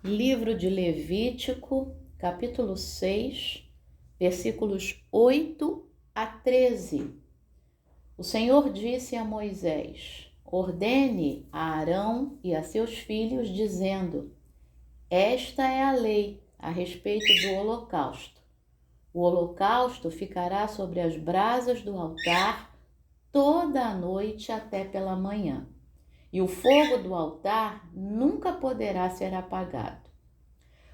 Livro de Levítico, capítulo 6, versículos 8 a 13. O Senhor disse a Moisés: ordene a Arão e a seus filhos, dizendo: esta é a lei a respeito do holocausto. O holocausto ficará sobre as brasas do altar toda a noite até pela manhã, e o fogo do altar nunca poderá ser apagado.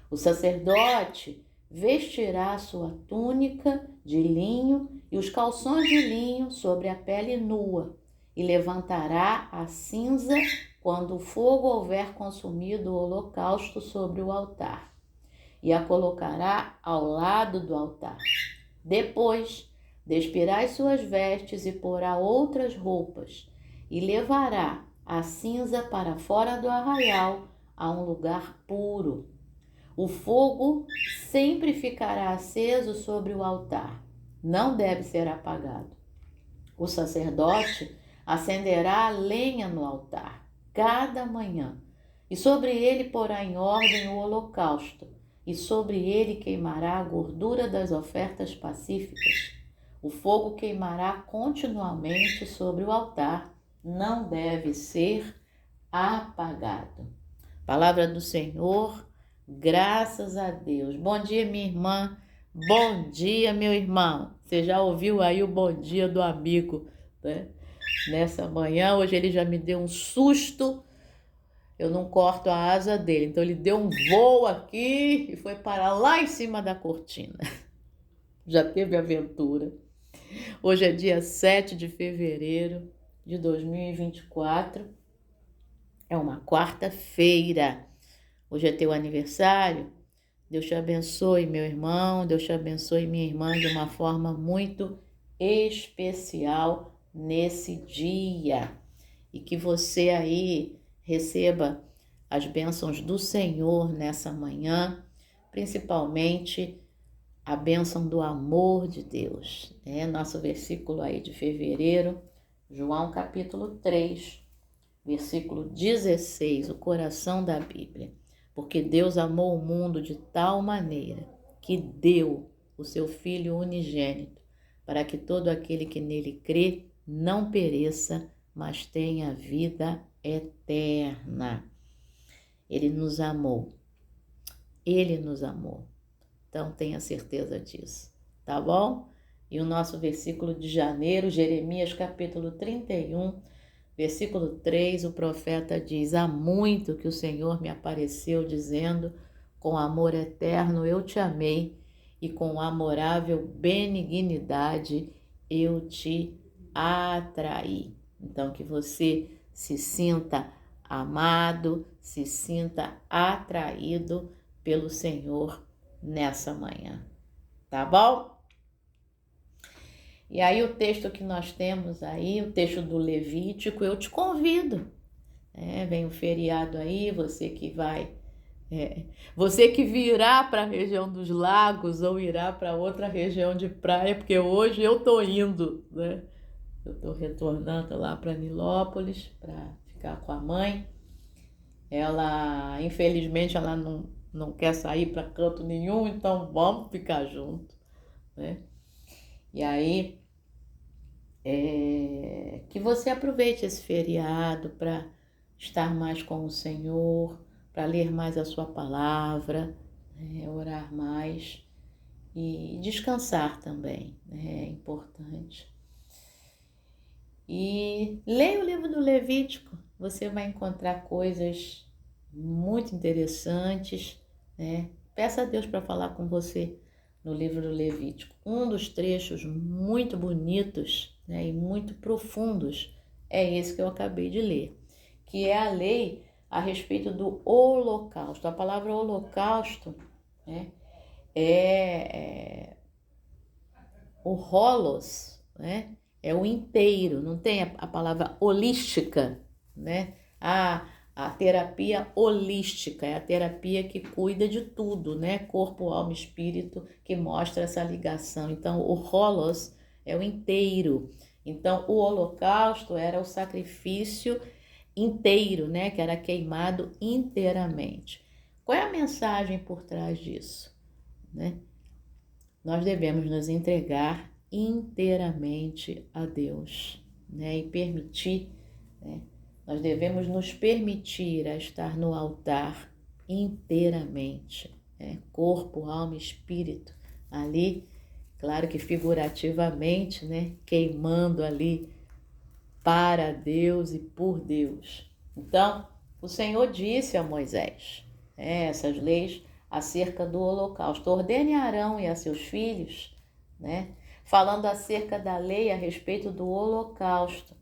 O sacerdote vestirá a sua túnica de linho e os calções de linho sobre a pele nua, e levantará a cinza quando o fogo houver consumido o holocausto sobre o altar, e a colocará ao lado do altar. Depois, despirá as suas vestes e porá outras roupas, e levará a cinza para fora do arraial, a um lugar puro. O fogo sempre ficará aceso sobre o altar, não deve ser apagado. O sacerdote acenderá a lenha no altar cada manhã, e sobre ele porá em ordem o holocausto, e sobre ele queimará a gordura das ofertas pacíficas. O fogo queimará continuamente sobre o altar, não deve ser apagado. Palavra do Senhor, graças a Deus. Bom dia, minha irmã. Bom dia, meu irmão. Você já ouviu aí o bom dia do amigo, né? Nessa manhã, hoje ele já me deu um susto. Eu não corto a asa dele, então ele deu um voo aqui e foi parar lá em cima da cortina. Já teve aventura. Hoje é dia 7 de fevereiro de 2024. É uma quarta-feira. Hoje é teu aniversário. Deus te abençoe, meu irmão. Deus te abençoe, minha irmã, de uma forma muito especial nesse dia. E que você aí receba as bênçãos do Senhor nessa manhã, principalmente a bênção do amor de Deus. Nosso versículo aí de fevereiro, João capítulo 3, versículo 16, o coração da Bíblia. Porque Deus amou o mundo de tal maneira que deu o seu Filho unigênito, para que todo aquele que nele crê não pereça, mas tenha vida eterna. Ele nos amou. Ele nos amou. Então tenha certeza disso, tá bom? E o nosso versículo de janeiro, Jeremias capítulo 31, versículo 3, o profeta diz: há muito que o Senhor me apareceu dizendo, com amor eterno eu te amei e com amorável benignidade eu te atraí. Então que você se sinta amado, se sinta atraído pelo Senhor nessa manhã, tá bom? E aí o texto que nós temos aí, o texto do Levítico, eu te convido, vem o feriado aí, você que virá para a região dos lagos ou irá para outra região de praia, porque hoje eu tô indo, né? Eu tô retornando lá para Nilópolis para ficar com a mãe. Ela, infelizmente, ela não quer sair para canto nenhum, então vamos ficar junto, né? E aí, que você aproveite esse feriado para estar mais com o Senhor, para ler mais a sua palavra, orar mais e descansar também, é importante. E leia o livro do Levítico, você vai encontrar coisas muito interessantes, né? Peça a Deus para falar com você no livro do Levítico. Um dos trechos muito bonitos, né, e muito profundos é esse que eu acabei de ler, que é a lei a respeito do holocausto. A palavra holocausto, né, é o holos, né? É o inteiro, não tem a palavra holística, né? A terapia holística é a terapia que cuida de tudo, né? Corpo, alma, espírito, que mostra essa ligação. Então, o holos é o inteiro. Então, o holocausto era o sacrifício inteiro, né? Que era queimado inteiramente. Qual é a mensagem por trás disso, né? Nós devemos nos entregar inteiramente a Deus, né? E permitir, né? Nós devemos nos permitir a estar no altar inteiramente, né? Corpo, alma e espírito, ali, claro que figurativamente, né? Queimando ali para Deus e por Deus. Então, o Senhor disse a Moisés, essas leis acerca do holocausto. Ordene a Arão e a seus filhos, né? Falando acerca da lei a respeito do holocausto.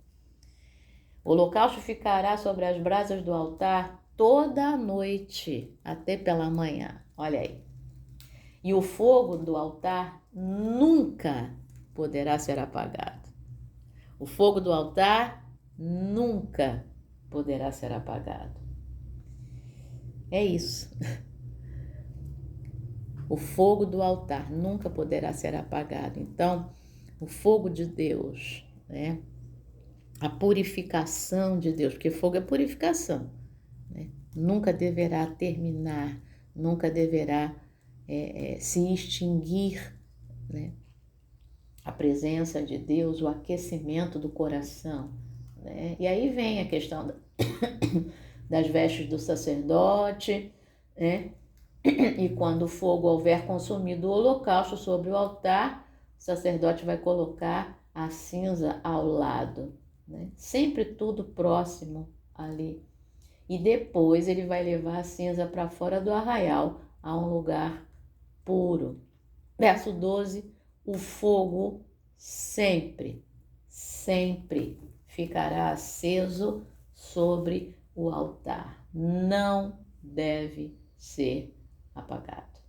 O holocausto ficará sobre as brasas do altar toda a noite, até pela manhã. Olha aí. E o fogo do altar nunca poderá ser apagado. O fogo do altar nunca poderá ser apagado. É isso. O fogo do altar nunca poderá ser apagado. Então, o fogo de Deus, né? A purificação de Deus, porque fogo é purificação, né? Nunca deverá terminar, nunca deverá se extinguir, né? A presença de Deus, o aquecimento do coração, né? E aí vem a questão das vestes do sacerdote, né? E quando o fogo houver consumido o holocausto sobre o altar, o sacerdote vai colocar a cinza ao lado, né? Sempre tudo próximo ali. E depois ele vai levar a cinza para fora do arraial, a um lugar puro. Verso 12, o fogo sempre ficará aceso sobre o altar. Não deve ser apagado.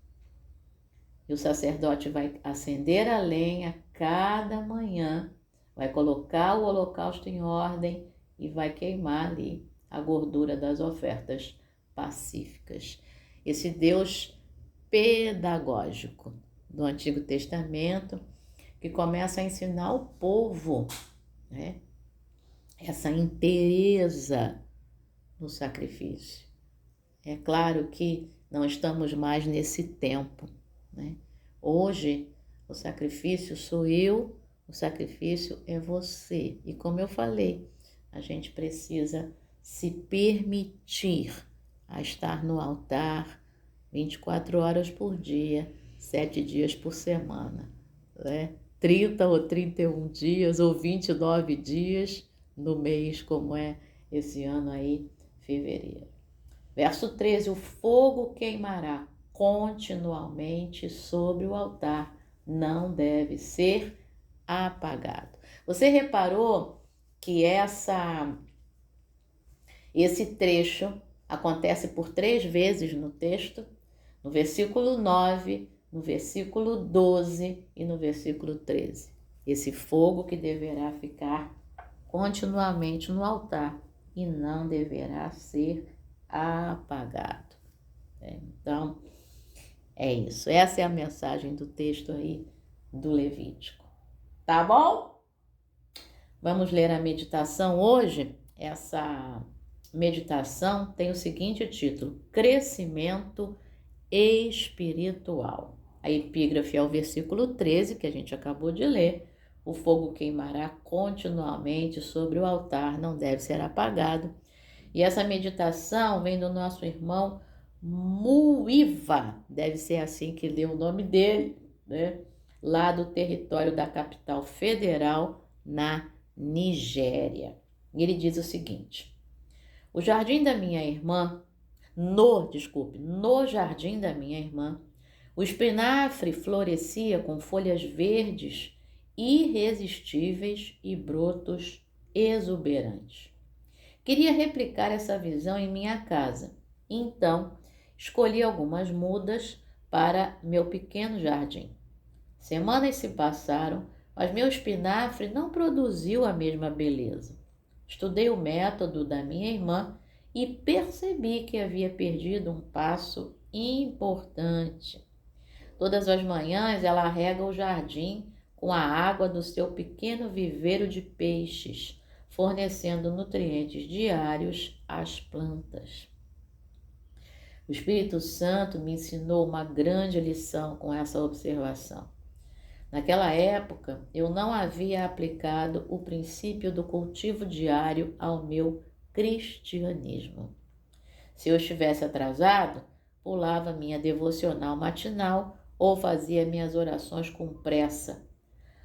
E o sacerdote vai acender a lenha cada manhã, vai colocar o holocausto em ordem e vai queimar ali a gordura das ofertas pacíficas. Esse Deus pedagógico do Antigo Testamento que começa a ensinar o povo, né, essa inteireza no sacrifício. É claro que não estamos mais nesse tempo, né? Hoje, o sacrifício sou eu, o sacrifício é você. E como eu falei, a gente precisa se permitir a estar no altar 24 horas por dia, 7 dias por semana, né? 30 ou 31 dias ou 29 dias no mês, como é esse ano aí, fevereiro. Verso 13, o fogo queimará continuamente sobre o altar, não deve ser apagado. Você reparou que esse trecho acontece por 3 vezes no texto? No versículo 9, no versículo 12 e no versículo 13. Esse fogo que deverá ficar continuamente no altar e não deverá ser apagado. Então, é isso. Essa é a mensagem do texto aí do Levítico. Tá bom? Vamos ler a meditação hoje. Essa meditação tem o seguinte título: Crescimento espiritual. A epígrafe é o versículo 13, que a gente acabou de ler. O fogo queimará continuamente sobre o altar, não deve ser apagado. E essa meditação vem do nosso irmão Muiva, deve ser assim que lê o nome dele, né? Lá do território da capital federal, na Nigéria. E ele diz o seguinte: o jardim da minha irmã, no jardim da minha irmã, o espinafre florescia com folhas verdes irresistíveis e brotos exuberantes. Queria replicar essa visão em minha casa. Então, escolhi algumas mudas para meu pequeno jardim. Semanas se passaram, mas meu espinafre não produziu a mesma beleza. Estudei o método da minha irmã e percebi que havia perdido um passo importante. Todas as manhãs ela rega o jardim com a água do seu pequeno viveiro de peixes, fornecendo nutrientes diários às plantas. O Espírito Santo me ensinou uma grande lição com essa observação. Naquela época, eu não havia aplicado o princípio do cultivo diário ao meu cristianismo. Se eu estivesse atrasado, pulava minha devocional matinal ou fazia minhas orações com pressa.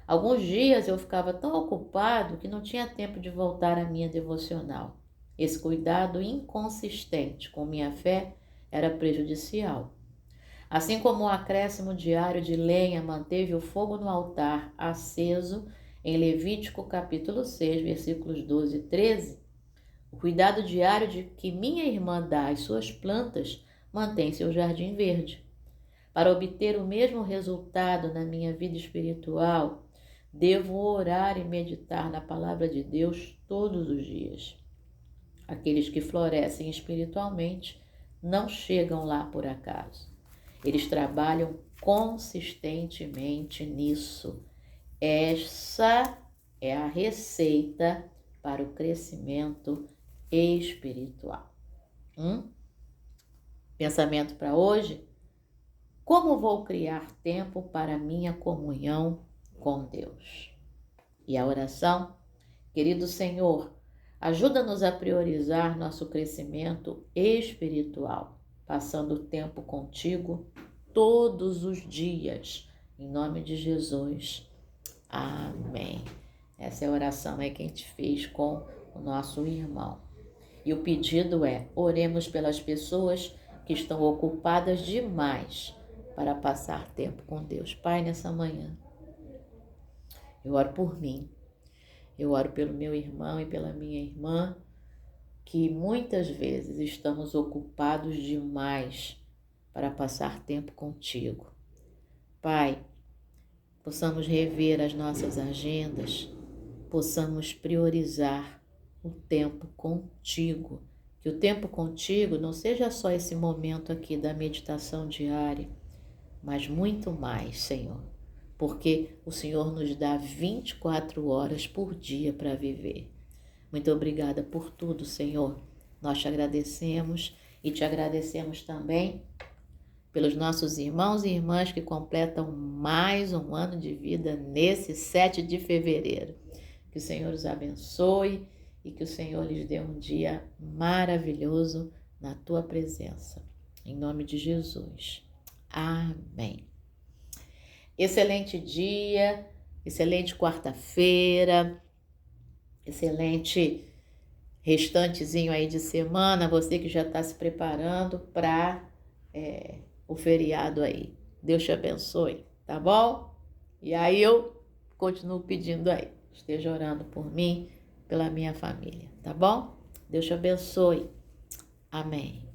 Alguns dias eu ficava tão ocupado que não tinha tempo de voltar à minha devocional. Esse cuidado inconsistente com minha fé era prejudicial. Assim como o acréscimo diário de lenha manteve o fogo no altar aceso em Levítico capítulo 6, versículos 12 e 13, o cuidado diário de que minha irmã dá às suas plantas mantém seu jardim verde. Para obter o mesmo resultado na minha vida espiritual, devo orar e meditar na palavra de Deus todos os dias. Aqueles que florescem espiritualmente não chegam lá por acaso. Eles trabalham consistentemente nisso. Essa é a receita para o crescimento espiritual. Pensamento para hoje? Como vou criar tempo para minha comunhão com Deus? E a oração? Querido Senhor, ajuda-nos a priorizar nosso crescimento espiritual, passando tempo contigo todos os dias. Em nome de Jesus. Amém. Essa é a oração que a gente fez com o nosso irmão. E o pedido é: oremos pelas pessoas que estão ocupadas demais para passar tempo com Deus. Pai, nessa manhã, eu oro por mim. Eu oro pelo meu irmão e pela minha irmã, que muitas vezes estamos ocupados demais para passar tempo contigo. Pai, possamos rever as nossas agendas, possamos priorizar o tempo contigo. Que o tempo contigo não seja só esse momento aqui da meditação diária, mas muito mais, Senhor, porque o Senhor nos dá 24 horas por dia para viver. Muito obrigada por tudo, Senhor. Nós te agradecemos e te agradecemos também pelos nossos irmãos e irmãs que completam mais um ano de vida nesse 7 de fevereiro. Que o Senhor os abençoe e que o Senhor lhes dê um dia maravilhoso na tua presença. Em nome de Jesus. Amém. Excelente dia, excelente quarta-feira, excelente restantezinho aí de semana, você que já está se preparando para o feriado aí. Deus te abençoe, tá bom? E aí eu continuo pedindo aí, esteja orando por mim, pela minha família, tá bom? Deus te abençoe. Amém.